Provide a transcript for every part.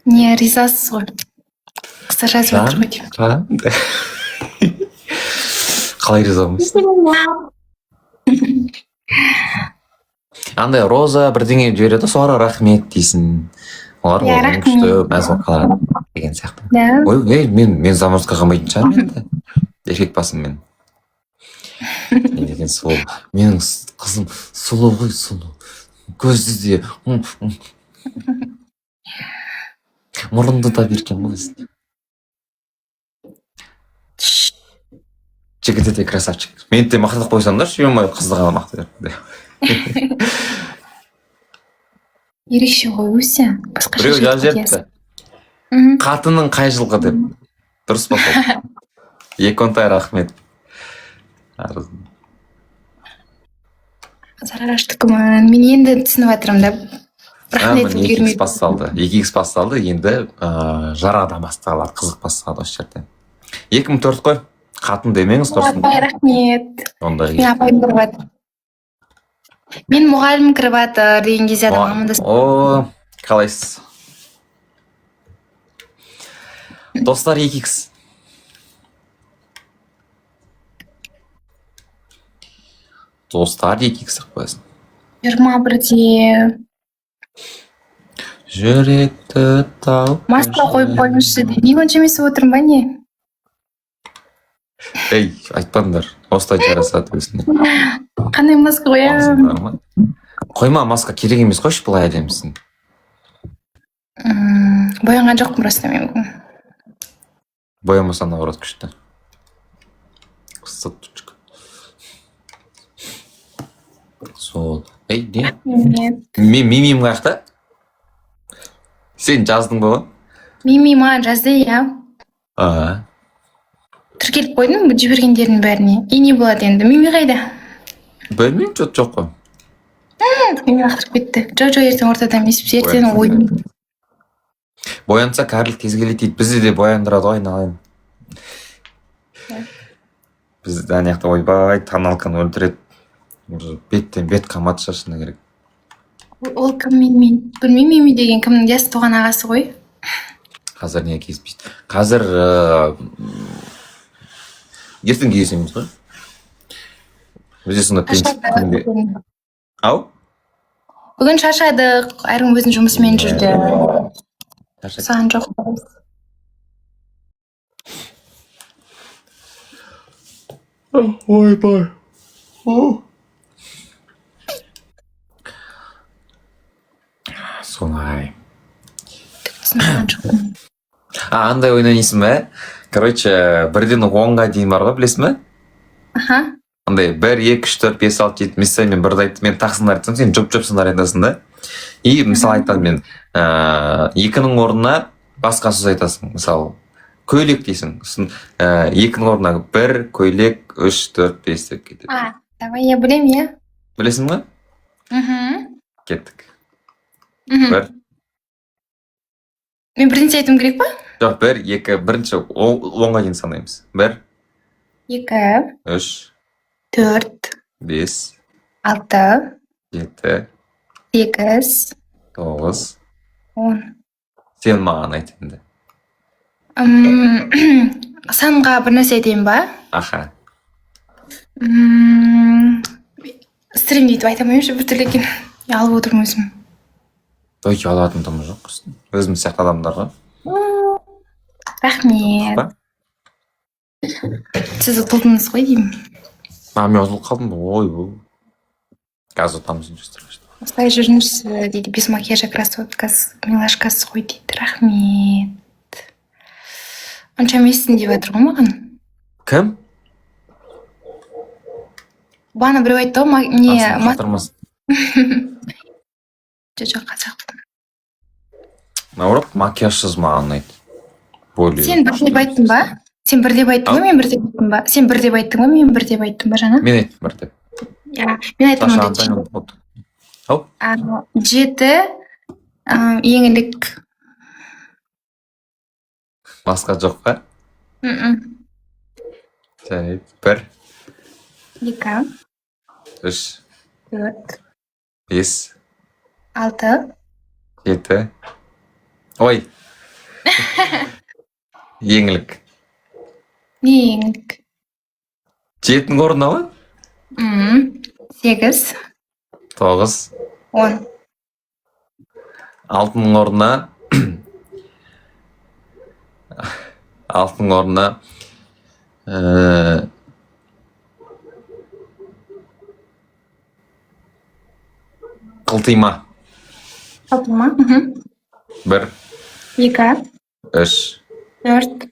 Не, ризасыз ғой. Қысқа жазып отыр ғой деймін. Қалай риза болмайсың? Андай Роза бірдеңе жібереді, sonra рахмет дейсің. Олар күшті мәз болып қалады деген сияқты. Ой, мен заморозқа қалмайтын шығармын енді. Еркек басым мен. Не деген сұлу. Менің қызым сұлу ғой, сұлу. Көзді де. Мұрынды да берген ғой. Жігіті де красавчик. Мен де мақтап қойсаңдар, сүйемай қызды ғана мақтап. Ерекше ғой өзі. Біреу жазып жіберіпті. Қатының қай жылғы деп. Дұрыс па сол? Еконтай рахмет. Сарыағаштікімін. Мен енді түсініп жатырмын да. Рахмет үлгермейді. 2х басталды, енді жарада басталар, қызық басталады осы жерде. 2004 қой. Қатын демеңіз дұрыс. Рахмет. Ондай. Мен апайым кіріп жатыр. Мен мұғалім кіріп жатыр деген кезде адам амандасып. О, қалайсыз? Достар 2х. Достар 2х қойсын. 21-де. Жүректі тауып. Маска қойып қойыңызшы дейді. Не өншемесіп отырмын ба не? Ей, айтпаңдар. Осылай жарасады өзіне. Қандай маска қоямын? Қойма, маска керек емес, қойшы былай әдемісің. Боянған жоқпын просто мен. Боямасаң наоборот күшті. Сол. Ей, не? Мен мимим қаяқта? Сен жаздың ба? Мими маған жазды, иә. Тіркеліп қойдым жібергендердің бәріне. И не болады енді? Мими қайда? Білмеймін, жоқ қой. Мими лақтырып кетті. Жоқ, ертең ортада емес, ертең ойын. Боянса кәрілік тез келеді дейді. Бізді де бояндырады ғой, айналайын. Бізді әнеқта ойбай, тоналканы өлтіреді. Беттен бет қамат шашына керек. Ол кім мен? Білмеймін, Мими деген кімнің жас туған ағасы ғой. Қазір не кезбейді. Қазір ертең кеземіз ғой. Бізде сонда пенсия. Ау? Бүгін шашадық, әркім өзінің жұмысымен жүрді. Саған жоқ. Ойбай. Солай. Андай ойнайсың ба? Короче, 1-ден 10-ға дейін бар ғой, білесің ба? Аха. Андай 1, 2, 3, 4, 5, 6, 7, мысалы мен бірді айтты, мен тақсындар айтсам, сен жоп-жоп сындар айтасың да. И мысалы айтады мен 2-нің орнына басқа сөз айтасың. Мысалы, көйлек дейсің. 2-нің орнына 1, көйлек, 3, 4, 5 деп кетеді. Давай, я білем, я. Білесің ба? Кеттік. 1. Мен бірінші айтым керек па? Жоқ, 1, 2, бірінші 10-ға дейін санаймыз. 1, 2, 3, 4, 5, 6, 7, 8, 9, 10. Сен маған айт енді. Санға бір нәрсе айтайын ба? Аха. Стрим дейді, айтамайымшы бір түрлі екен. Алып отырмын өзім. Ой, алатын тұмы жоқ. Өзім сияқты адамдарға. Рахмет. Сіз ұтылдыңыз ғой деймін. Мен ұтылып қалдым. Ой, бұл. Қазір ұтамыз. Осылай жүріңіз дейді. Без макияжа красоткасы, милашкасы ғой дейді. Рахмет. Онша емессің деп жатыр ғой маған. Кім? Бана біреу айтты ғой, не... Қатырмыз. Жоқ, қазақпын. Наурып, макияжсыз маған айт. Сен бір деп айттың ба? Сен бір деп айттың ба, мен бір деп айттым ба? Сен бір деп айттың ба, мен бір деп айттым ба, жаңа? Мен айттым бір деп. Мен айттым онда. Ау? 7 еңілік. Басқа жоқ па? Жарайды. 1, 2, 3, 4, 5, 6, 7. Ой, Еңлік. Еңлік. 7-нің орнына ма? 8, 9. 10. 6-ның орнына 6-ның орнына қылтима. Қылтима. 1, 2, 3, 4.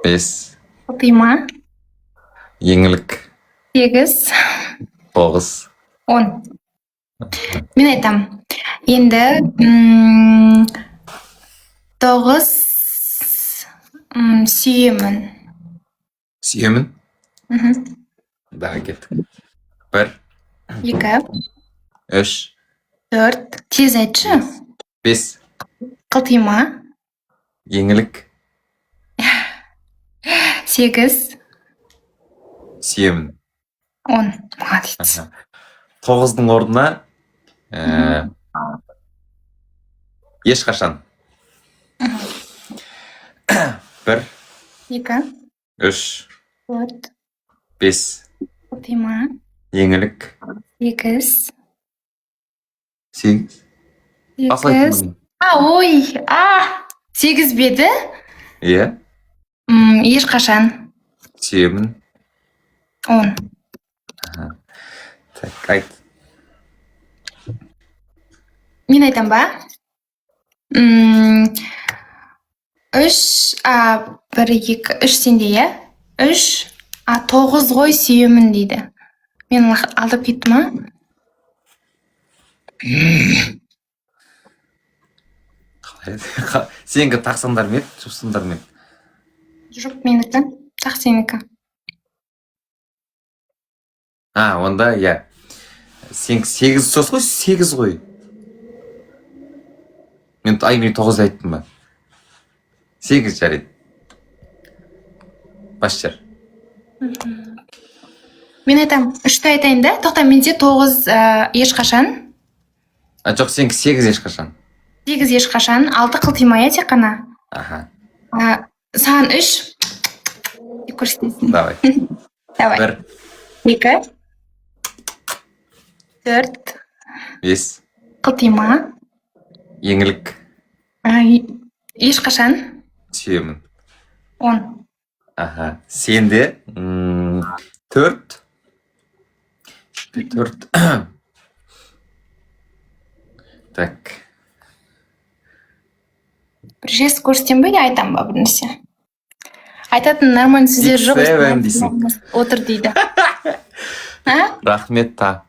5. Қылтима. Еңлік. 8, 9. 10. Мен айтам. Енді 9 сүйемін. Сүйемін? Давай кеттік. 1, 2, 3, 4. Тез айтшы. 5. Қылтима. Еңлік. 8, Сүйемін. 10. Молодец. 9-дың орнына ешқашан. 1, 2, 3, 4. 5. Қылтима. Еңлік. 8. 8. 8. Ой, 8 беді? Иә. Ешқашан. Сүйемін. 10. Так, айт. Мен айтам ба? 3, 1, 2, 3 сенде, иә? 3, 9 ғой сүйемін дейді. Мен алдап кеттім ма? Сенікі тақсаңдар ма еді, жұпсыңдар ма еді? Жоқ, менікі. Тақ сенікі. Онда, иә. Сен 8 сөз ғой, 8 ғой. Мен 9 айттым ба? 8 жарайды. Баш жар. Мен айтам, 3-ті айтайын да? Тоқта, менде 9 ешқашан. Жоқ, сенікі 8 ешқашан. 8 ешқашан, 6 қылтима, иә, тек қана. Саған 3 көрсетесің. Давай. Давай. 1, 2, 4. 5. Қылтима. Еңлік. Ешқашан. Сүйемін. 10. Сенде 4. 4. Так. Бір жест көрсетем бе, айтам ба бірнәрсе? Айтатын нормальный сөздер жоқ. 7 дейсің. Отыр дейді. Рахмет, та.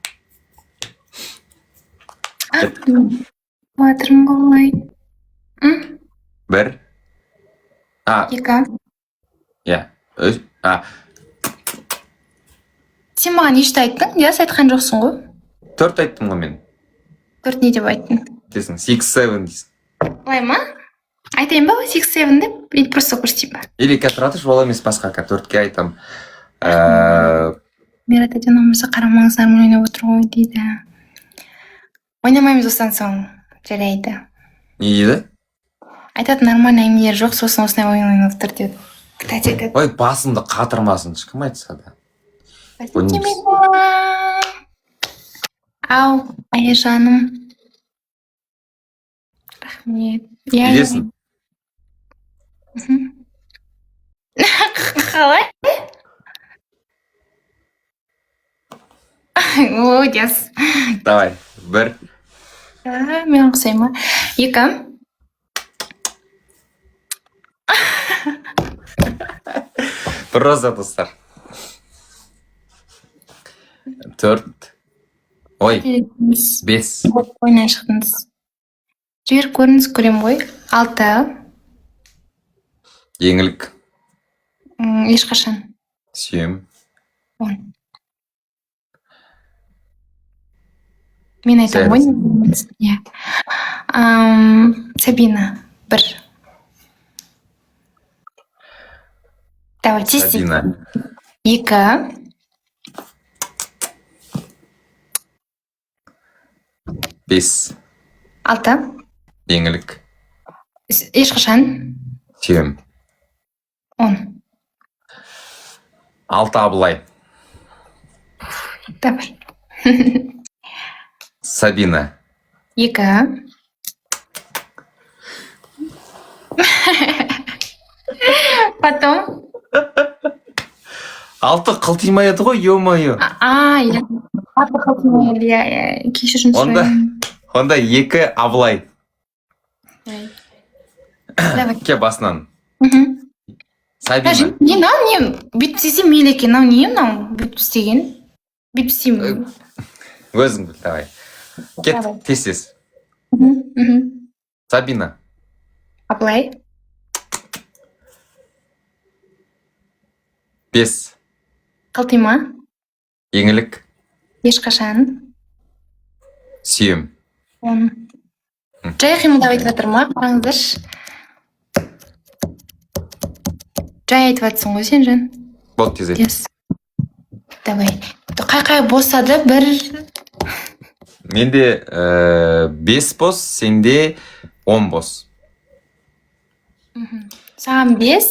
Батырым ғой. 1. 2. Иә. Сен маған нешті айттың? Яс айтқан жоқсың ғой? 4 айттым ғой мен. 4 не деп айттың? Десің, 6-7 дейсің. Олай ма? Айтайын ба 6-7 деп? Или просто көрсетейін ба? Или кәтіратыш, ол емес басқа 4-ке айтам. Мератаден олмаса қарамаңыздар мен ойнап отыр ғой дейді. Ойнамаймыз осыдан соң, жарайды. Не дейді? Айтатын нормальный әңгімелер жоқ, сосын осындай ойнап тұр деді. Ой, басымды қатырмасын, кім айтса да. Ау, Аяжаным. Рахмет. Білесің? Қалай? Молодец. Давай, 1. Мен ұқсаймын. 2. Просто достар. 4. Ой, 5. Ойнан шықтыңыз. Жібер көріңіз көрем ғой. 6. Еңлік. Ешқашан. Сүйем. 10. Мен айтам ғой. Сабина. 1. Давай, тез. Сабина. 2. 5. 6. Еңлік. Ешқашан? Сүйем. 10. 6 Абылай. Давай. Сабина. 2. Потом? 6 қылтимай еді ғой, ё-моё. Иә. Кешірім сұраймын. Онда 2 Абылай. Давай. Ке басынан. Сабина. Не бүйтіп істесем мейлі екен, не мынау бүйтіп істеген? Бүйтіп істеймін. Өзің біл, давай. Кет, тез. Сабина. Абылай. 5. Қылтима. Еңілік. Ешқашан. Сүйем. 10. Жай қимылдап айтып жатыр ма? Қараңыздаршы. Жай айтып жатсың ғой сен, Жан. Болды, тез айт. Давай. Қай босады бір... Менде 5 бос, сенде 10 бос. Саған 5,